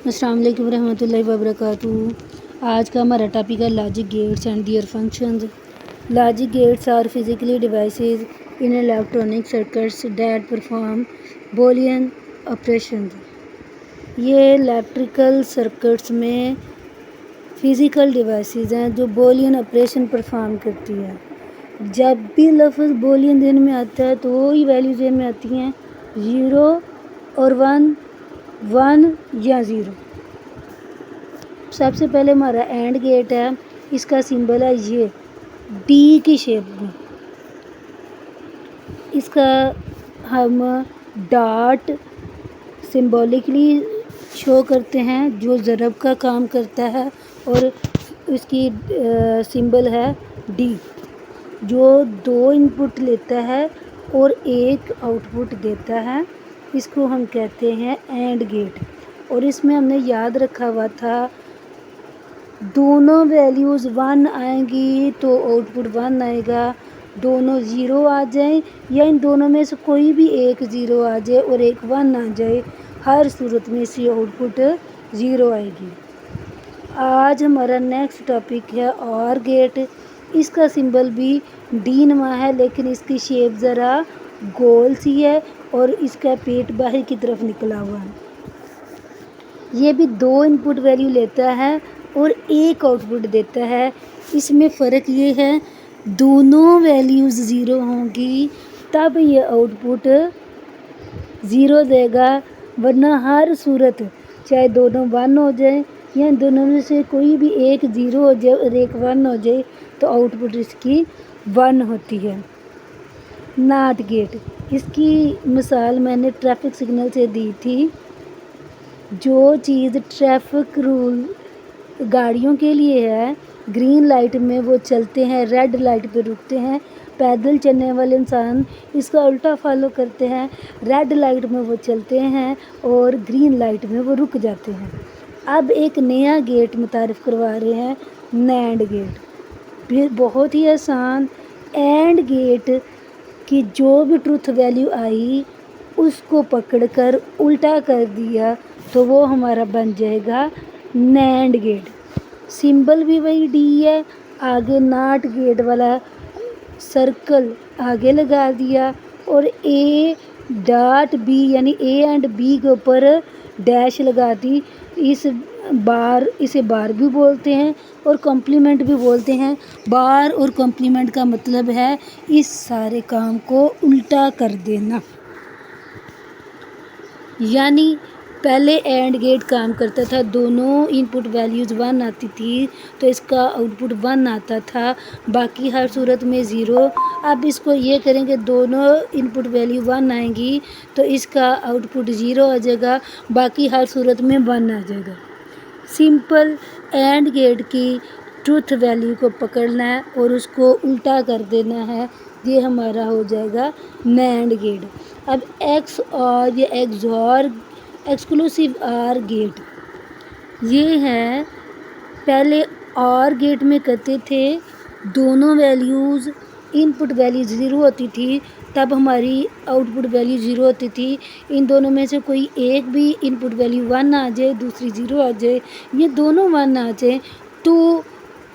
अस्सलाम वालेकुम रहमतुल्लाहि वबरकातुहू। आज का हमारा टॉपिक है logic gates and their functions. Logic gates are physically devices in electronic circuits that perform Boolean operations. ये इलेक्ट्रिकल सर्किट्स में फ़िज़िकल डिवाइसेस हैं जो बूलियन ऑपरेशन परफॉर्म करती है। जब भी लफ्ज़ बूलियन ज़हन में आता है तो वही वैल्यू ज़हन में आती हैं, 0 और 1, 1 या 0। सबसे पहले हमारा एंड गेट है, इसका सिंबल है ये डी की शेप में। इसका हम डॉट सिंबॉलिकली शो करते हैं जो ज़रब का काम करता है, और इसकी सिंबल है डी जो 2 इनपुट लेता है और 1 आउटपुट देता है। इसको हम कहते हैं एंड गेट। और इसमें हमने याद रखा हुआ था दोनों वैल्यूज़ 1 आएंगी तो आउटपुट 1 आएगा, दोनों 0 आ जाएं या इन दोनों में से कोई भी एक 0 आ जाए और एक 1 आ जाए, हर सूरत में इसकी आउटपुट 0 आएगी। आज हमारा नेक्स्ट टॉपिक है और गेट। इसका सिंबल भी डी नुमा है लेकिन इसकी शेप ज़रा गोल सी है और इसका पेट बाहर की तरफ निकला हुआ है। ये भी 2 इनपुट वैल्यू लेता है और 1 आउटपुट देता है। इसमें फ़र्क ये है दोनों वैल्यूज़ 0 होंगी तब ये आउटपुट 0 देगा, वरना हर सूरत चाहे दोनों 1 हो जाए या दोनों में से कोई भी एक 0 हो जाए और एक 1 हो जाए तो आउटपुट इसकी 1 होती है। नॉट गेट, इसकी मिसाल मैंने ट्रैफिक सिग्नल से दी थी। जो चीज़ ट्रैफिक रूल गाड़ियों के लिए है, ग्रीन लाइट में वो चलते हैं, रेड लाइट पे रुकते हैं। पैदल चलने वाले इंसान इसका उल्टा फॉलो करते हैं, रेड लाइट में वो चलते हैं और ग्रीन लाइट में वो रुक जाते हैं। अब एक नया गेट मुतारिफ़ करवा रहे हैं, नैंड गेट। फिर बहुत ही आसान, एंड गेट की जो भी ट्रुथ वैल्यू आई उसको पकड़कर उल्टा कर दिया तो वो हमारा बन जाएगा नैंड गेट। सिंबल भी वही डी है, आगे नॉट गेट वाला सर्कल आगे लगा दिया और ए डॉट बी यानी ए एंड बी के ऊपर डैश लगा दी। इसे बार भी बोलते हैं और कॉम्प्लीमेंट भी बोलते हैं। बार और कॉम्प्लीमेंट का मतलब है इस सारे काम को उल्टा कर देना। यानी पहले एंड गेट काम करता था, दोनों इनपुट वैल्यूज़ 1 आती थी तो इसका आउटपुट 1 आता था, बाकी हर सूरत में 0। अब इसको ये करेंगे दोनों इनपुट वैल्यू 1 आएंगी तो इसका आउटपुट 0 आ जाएगा, बाकी हर सूरत में 1 आ जाएगा। सिंपल एंड गेट की ट्रुथ वैल्यू को पकड़ना है और उसको उल्टा कर देना है, ये हमारा हो जाएगा नैंड गेट। अब एक्स और या एक्सऑर एक्सक्लूसिव आर गेट, ये है पहले और गेट में करते थे दोनों वैल्यूज़ इनपुट वैल्यू 0 होती थी तब हमारी आउटपुट वैल्यू 0 होती थी। इन दोनों में से कोई एक भी इनपुट वैल्यू 1 आ जाए, दूसरी 0 आ जाए, ये दोनों 1 आ जाए तो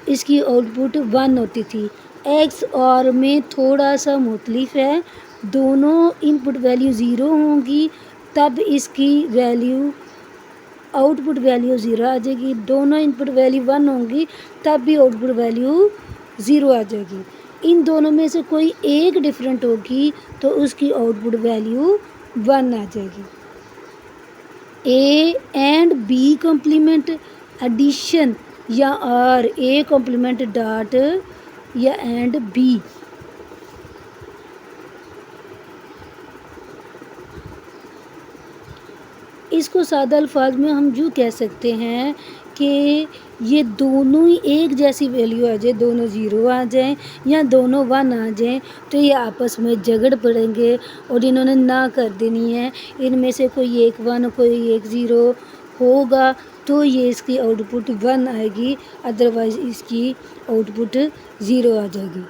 इसकी आउटपुट 1 होती थी। एक्स और में थोड़ा सा मुख्तलिफ है, दोनों इनपुट वैल्यू 0 होंगी तब इसकी वैल्यू आउटपुट वैल्यू 0 आ जाएगी। दोनों इनपुट वैल्यू 1 होंगी तब भी आउटपुट वैल्यू 0 आ जाएगी। इन दोनों में से कोई एक डिफरेंट होगी तो उसकी आउटपुट वैल्यू 1 आ जाएगी। A and B complement addition या आर, ए कॉम्प्लीमेंट डॉट या एंड बी। इसको सादा अल्फाज में हम यूँ कह सकते हैं कि ये दोनों ही एक जैसी वैल्यू आ जाए, दोनों 0 आ जाएं या दोनों 1 आ जाएं तो ये आपस में झगड़ पड़ेंगे और इन्होंने ना कर देनी है। इनमें से कोई एक 1 कोई एक 0 होगा तो ये इसकी आउटपुट 1 आएगी, अदरवाइज़ इसकी आउटपुट 0 आ जाएगी।